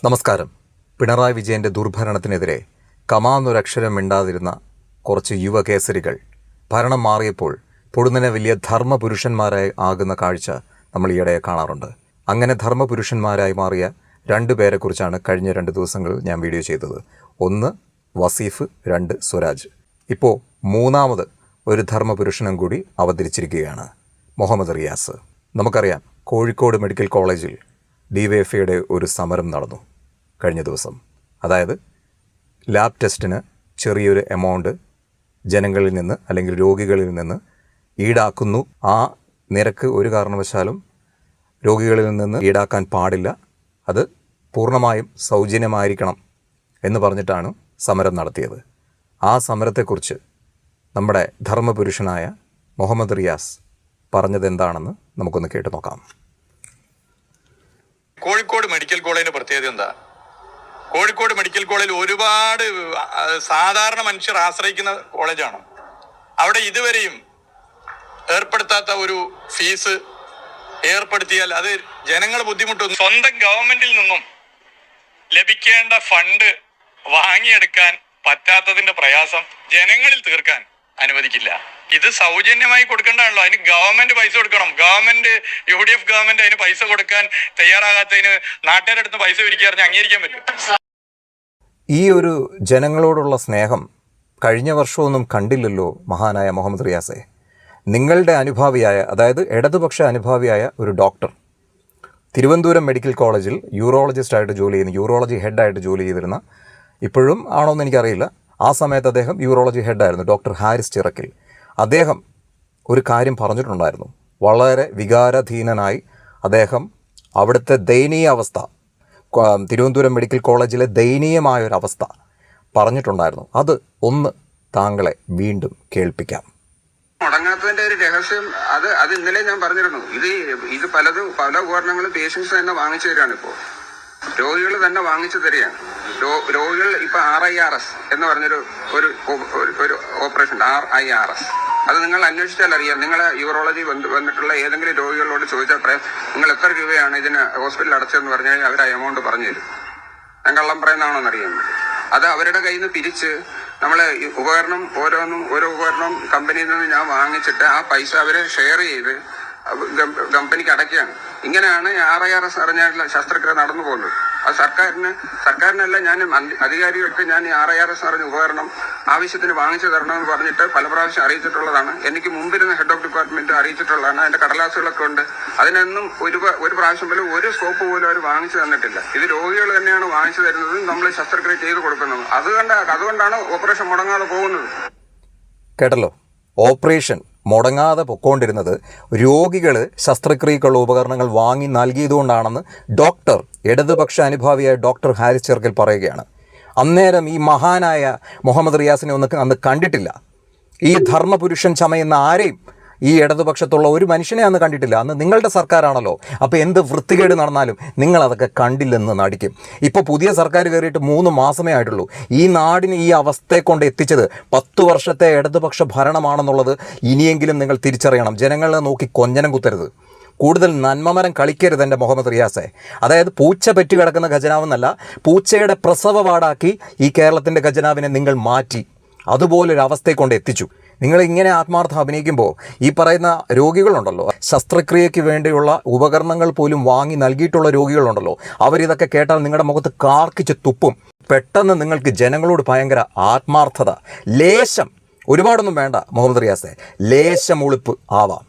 നമസ്കാരം. പിണറായി വിജയൻ്റെ ദുർഭരണത്തിനെതിരെ കമാന്നൊരക്ഷരം മിണ്ടാതിരുന്ന കുറച്ച് യുവകേസരികൾ ഭരണം മാറിയപ്പോൾ പൊടുന്നനെ വലിയ ധർമ്മപുരുഷന്മാരായി ആകുന്ന കാഴ്ച നമ്മൾ ഈയിടെ കാണാറുണ്ട്. അങ്ങനെ ധർമ്മപുരുഷന്മാരായി മാറിയ രണ്ടു പേരെക്കുറിച്ചാണ് കഴിഞ്ഞ 2 ദിവസങ്ങളിൽ ഞാൻ വീഡിയോ ചെയ്തത്. ഒന്ന് വസീഫ്, 2 സ്വരാജ്. ഇപ്പോൾ മൂന്നാമത് ഒരു ധർമ്മപുരുഷനും കൂടി അവതരിച്ചിരിക്കുകയാണ്, മുഹമ്മദ് റിയാസ്. നമുക്കറിയാം, കോഴിക്കോട് മെഡിക്കൽ കോളേജിൽ DYFIയുടെ ഒരു സമരം നടന്നു കഴിഞ്ഞ ദിവസം. അതായത് ലാബ് ടെസ്റ്റിന് ചെറിയൊരു എമൗണ്ട് ജനങ്ങളിൽ നിന്ന് അല്ലെങ്കിൽ രോഗികളിൽ നിന്ന് ഈടാക്കുന്നു. ആ നിരക്ക് ഒരു കാരണവശാലും രോഗികളിൽ നിന്ന് ഈടാക്കാൻ പാടില്ല, അത് പൂർണ്ണമായും സൗജന്യമായിരിക്കണം എന്ന് പറഞ്ഞിട്ടാണ് സമരം നടത്തിയത്. ആ സമരത്തെക്കുറിച്ച് നമ്മുടെ ധർമ്മപുരുഷനായ മുഹമ്മദ് റിയാസ് പറഞ്ഞത് എന്താണെന്ന് നമുക്കൊന്ന് കേട്ടു നോക്കാം. കോഴിക്കോട് മെഡിക്കൽ കോളേജിന്റെ പ്രത്യേകത എന്താ? കോഴിക്കോട് മെഡിക്കൽ കോളേജിൽ ഒരുപാട് സാധാരണ മനുഷ്യർ ആശ്രയിക്കുന്ന കോളേജാണ്. അവിടെ ഇതുവരെയും ഏർപ്പെടുത്താത്ത ഒരു ഫീസ് ഏർപ്പെടുത്തിയാൽ അത് ജനങ്ങൾ ബുദ്ധിമുട്ടുന്നു. സ്വന്തം ഗവൺമെന്റിൽ നിന്നും ലഭിക്കേണ്ട ഫണ്ട് വാങ്ങിയെടുക്കാൻ പറ്റാത്തതിന്റെ പ്രയാസം ജനങ്ങളിൽ തീർക്കാൻ അനുവദിക്കില്ല. ഇത് സൗജന്യമായി കൊടുക്കേണ്ടതാണല്ലോ, അതിന് ഗവൺമെന്റ് പൈസ കൊടുക്കണം. ഗവൺമെന്റ് UDF ഗവൺമെന്റ് അതിന് പൈസ കൊടുക്കാൻ തയ്യാറാകാത്തതിന് നാട്ടുകാരുടെ അടുത്ത് പൈസ പിരിക്കാറിഞ്ഞ് അംഗീകരിക്കാൻ പറ്റും? ഈ ഒരു ജനങ്ങളോടുള്ള സ്നേഹം കഴിഞ്ഞ വർഷമൊന്നും കണ്ടില്ലല്ലോ മഹാനായ മുഹമ്മദ് റിയാസെ. നിങ്ങളുടെ അനുഭാവിയായ, അതായത് ഇടതുപക്ഷ അനുഭാവിയായ ഒരു ഡോക്ടർ തിരുവനന്തപുരം മെഡിക്കൽ കോളേജിൽ യൂറോളജിസ്റ്റായിട്ട് ജോലി ചെയ്യുന്ന, യൂറോളജി ഹെഡായിട്ട് ജോലി ചെയ്തിരുന്ന, ഇപ്പോഴും ആണോന്ന് എനിക്കറിയില്ല, ആ സമയത്ത് അദ്ദേഹം യൂറോളജി ഹെഡായിരുന്നു, ഡോക്ടർ ഹാരിസ് ചിറക്കിൽ. അദ്ദേഹം ഒരു കാര്യം പറഞ്ഞിട്ടുണ്ടായിരുന്നു. വളരെ വികാരാധീനനായി അദ്ദേഹം അവിടുത്തെ ദയനീയ അവസ്ഥ, തിരുവനന്തപുരം മെഡിക്കൽ കോളേജിലെ ദയനീയമായൊരവസ്ഥ പറഞ്ഞിട്ടുണ്ടായിരുന്നു. അത് ഒന്ന് താങ്കളെ വീണ്ടും കേൾപ്പിക്കാം. മുടങ്ങാത്തതിന്റെ ഒരു രഹസ്യം അത് ഇന്നലെ ഞാൻ പറഞ്ഞിരുന്നു. ഇത് പല ഉപകരണങ്ങളും പേഷ്യൻസ് തന്നെ വാങ്ങിച്ചു തരികയാണ്. ഇപ്പോൾ രോഗികൾ തന്നെ വാങ്ങിച്ചു തരികയാണ്. രോഗികൾ ഇപ്പൊ RIRS എന്ന് പറഞ്ഞൊരു ഒരു ഓപ്പറേഷൻ, RIRS, അത് നിങ്ങൾ അന്വേഷിച്ചാൽ അറിയാം. നിങ്ങളെ യൂറോളജി വന്നിട്ടുള്ള ഏതെങ്കിലും രോഗികളോട് ചോദിച്ചാൽ പറയാം, നിങ്ങൾ എത്ര രൂപയാണ് ഇതിന് ഹോസ്പിറ്റലിൽ അടച്ചതെന്ന് പറഞ്ഞാൽ അവർ ആ എമൗണ്ട് പറഞ്ഞു തരും. ഞാൻ കള്ളം പറയുന്നതാണോന്ന് അറിയാൻ. അത് അവരുടെ കയ്യിൽ നിന്ന് പിരിച്ച് നമ്മളെ ഓരോ ഉപകരണം കമ്പനിയിൽ നിന്ന് ഞാൻ വാങ്ങിച്ചിട്ട് ആ പൈസ അവരെ ഷെയർ ചെയ്ത് കമ്പനിക്ക് അടയ്ക്കുകയാണ്. ഇങ്ങനെയാണ് RIRS അറിഞ്ഞാൽ ശസ്ത്രക്രിയ നടന്നു പോകുന്നത്. അത് സർക്കാരിനല്ല, ഞാൻ അധികാരികൾക്ക് ഞാൻ RIRS അറിഞ്ഞ ഉപകരണം ആവശ്യത്തിന് വാങ്ങിച്ചു തരണമെന്ന് പറഞ്ഞിട്ട് പല പ്രാവശ്യം അറിയിച്ചിട്ടുള്ളതാണ്. എനിക്ക് മുമ്പിരുന്ന ഹെഡ് ഓഫ് ഡിപ്പാർട്ട്മെന്റ് അറിയിച്ചിട്ടുള്ളതാണ്. അതിന്റെ കടലാസുകളൊക്കെ ഉണ്ട്. അതിനൊന്നും ഒരു പ്രാവശ്യം പോലും ഒരു സ്കോപ്പ് പോലും അവർ വാങ്ങിച്ചു തന്നിട്ടില്ല. ഇത് രോഗികൾ തന്നെയാണ് വാങ്ങിച്ചു തരുന്നത്, നമ്മൾ ശസ്ത്രക്രിയ ചെയ്ത് കൊടുക്കുന്നത്. അതുകൊണ്ടാണ് ഓപ്പറേഷൻ മുടങ്ങാതെ പോകുന്നത്. കേട്ടല്ലോ, ഓപ്പറേഷൻ മുടങ്ങാതെ പൊക്കോണ്ടിരുന്നത് രോഗികൾ ശസ്ത്രക്രിയക്കുള്ള ഉപകരണങ്ങൾ വാങ്ങി നൽകിയതുകൊണ്ടാണെന്ന് ഡോക്ടർ, ഇടതുപക്ഷ അനുഭാവിയായ ഡോക്ടർ ഹാരിസ് ചിറക്കിൽ പറയുകയാണ്. അന്നേരം ഈ മഹാനായ മുഹമ്മദ് റിയാസിനെ അന്ന് കണ്ടിട്ടില്ല. ഈ ധർമ്മപുരുഷൻ ചമയുന്ന ആരെയും ഈ ഇടതുപക്ഷത്തുള്ള ഒരു മനുഷ്യനെ അന്ന് കണ്ടിട്ടില്ല. അന്ന് നിങ്ങളുടെ സർക്കാരാണല്ലോ. അപ്പോൾ എന്ത് വൃത്തികേട് നടന്നാലും നിങ്ങളതൊക്കെ കണ്ടില്ലെന്ന് നടിക്കും. ഇപ്പോൾ പുതിയ സർക്കാർ കയറിയിട്ട് 3 മാസമേ ആയിട്ടുള്ളൂ. ഈ നാടിന് ഈ അവസ്ഥയെ കൊണ്ട് എത്തിച്ചത് 10 വർഷത്തെ ഇടതുപക്ഷ ഭരണമാണെന്നുള്ളത് ഇനിയെങ്കിലും നിങ്ങൾ തിരിച്ചറിയണം. ജനങ്ങളെ നോക്കി കൊഞ്ഞനം കുത്തരുത്. കൂടുതൽ നന്മമരം കളിക്കരുത് എൻ്റെ മുഹമ്മദ് റിയാസെ. അതായത് പൂച്ച പെറ്റി കിടക്കുന്ന ഖജനാവെന്നല്ല, പൂച്ചയുടെ പ്രസവപാടാക്കി ഈ കേരളത്തിൻ്റെ ഖജനാവിനെ നിങ്ങൾ മാറ്റി അതുപോലൊരവസ്ഥയെ കൊണ്ട് എത്തിച്ചു. നിങ്ങളിങ്ങനെ ആത്മാർത്ഥം അഭിനയിക്കുമ്പോൾ ഈ പറയുന്ന രോഗികളുണ്ടല്ലോ, ശസ്ത്രക്രിയയ്ക്ക് വേണ്ടിയുള്ള ഉപകരണങ്ങൾ പോലും വാങ്ങി നൽകിയിട്ടുള്ള രോഗികളുണ്ടല്ലോ, അവരിതൊക്കെ കേട്ടാൽ നിങ്ങളുടെ മുഖത്ത് കാർക്കിച്ച് തുപ്പും. പെട്ടെന്ന് നിങ്ങൾക്ക് ജനങ്ങളോട് ഭയങ്കര ആത്മാർത്ഥത, ലേശം, ഒരുപാടൊന്നും വേണ്ട മുഹമ്മദ് റിയാസെ, ലേശം ഉളുപ്പ് ആവാം.